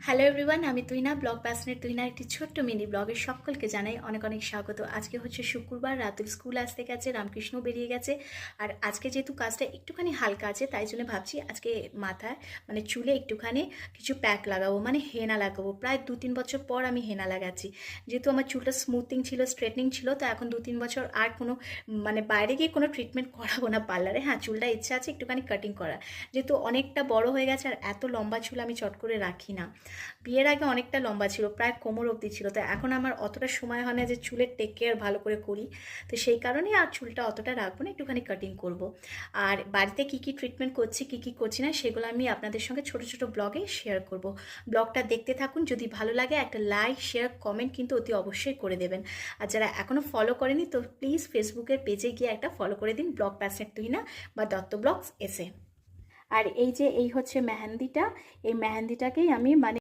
Hello everyone, আমি Tuhina, blog প্যাশনের তুহিনার একটি ছোট্ট মিনি ব্লগে সকলকে জানাই অনেক অনেক স্বাগত। আজকে হচ্ছে শুক্রবার, রাতুল স্কুল আসতে গেছে, রামকৃষ্ণ বেরিয়ে গেছে। আর আজকে যেহেতু কাজটা একটুখানি হালকা আছে, তাই জন্য ভাবছি আজকে মাথায় মানে চুলে একটুখানি কিছু প্যাক লাগাবো, মানে হেনা লাগাবো। প্রায় 2-3 বছর পর আমি হেনা লাগাচ্ছি। যেহেতু আমার চুলটা স্মুথিং ছিল, স্ট্রেটনিং ছিল, তো এখন 2-3 বছর আর কোনো মানে বাইরে গিয়ে কোনো ট্রিটমেন্ট করাবো না পার্লারে। হ্যাঁ, চুলটা ইচ্ছা আছে একটুখানি কাটিং করা, যেহেতু অনেকটা বড় হয়ে গেছে। আর এত লম্বা চুল আমি চট করে রাখি না। বিয়ের আগে অনেকটা লম্বা ছিল, প্রায় কোমর অবধি ছিল, তো এখন আমার অতটা সময় হয় না যে চুলের টেক কেয়ার ভালো করে করি। তো সেই কারণেই আর চুলটা অতটা রাখবো না, একটুখানি কাটিং করব। আর বাড়িতে কি কি ট্রিটমেন্ট করছি, কি কি করছি না, সেগুলো আমি আপনাদের সঙ্গে ছোট ছোট ব্লগে শেয়ার করব। ব্লগটা দেখতে থাকুন। যদি ভালো লাগে একটা লাইক, শেয়ার, কমেন্ট কিন্তু অতি অবশ্যই করে দেবেন। আর যারা এখনও ফলো করেনি, তো প্লিজ ফেসবুকের পেজে গিয়ে একটা ফলো করে দিন, ব্লগ প্যাশনেট তুহিনা বা দত্ত ব্লগস এসে। আর এই যে এই হচ্ছে মেহেন্দিটা, এই মেহেন্দিটাকেই আমি মানে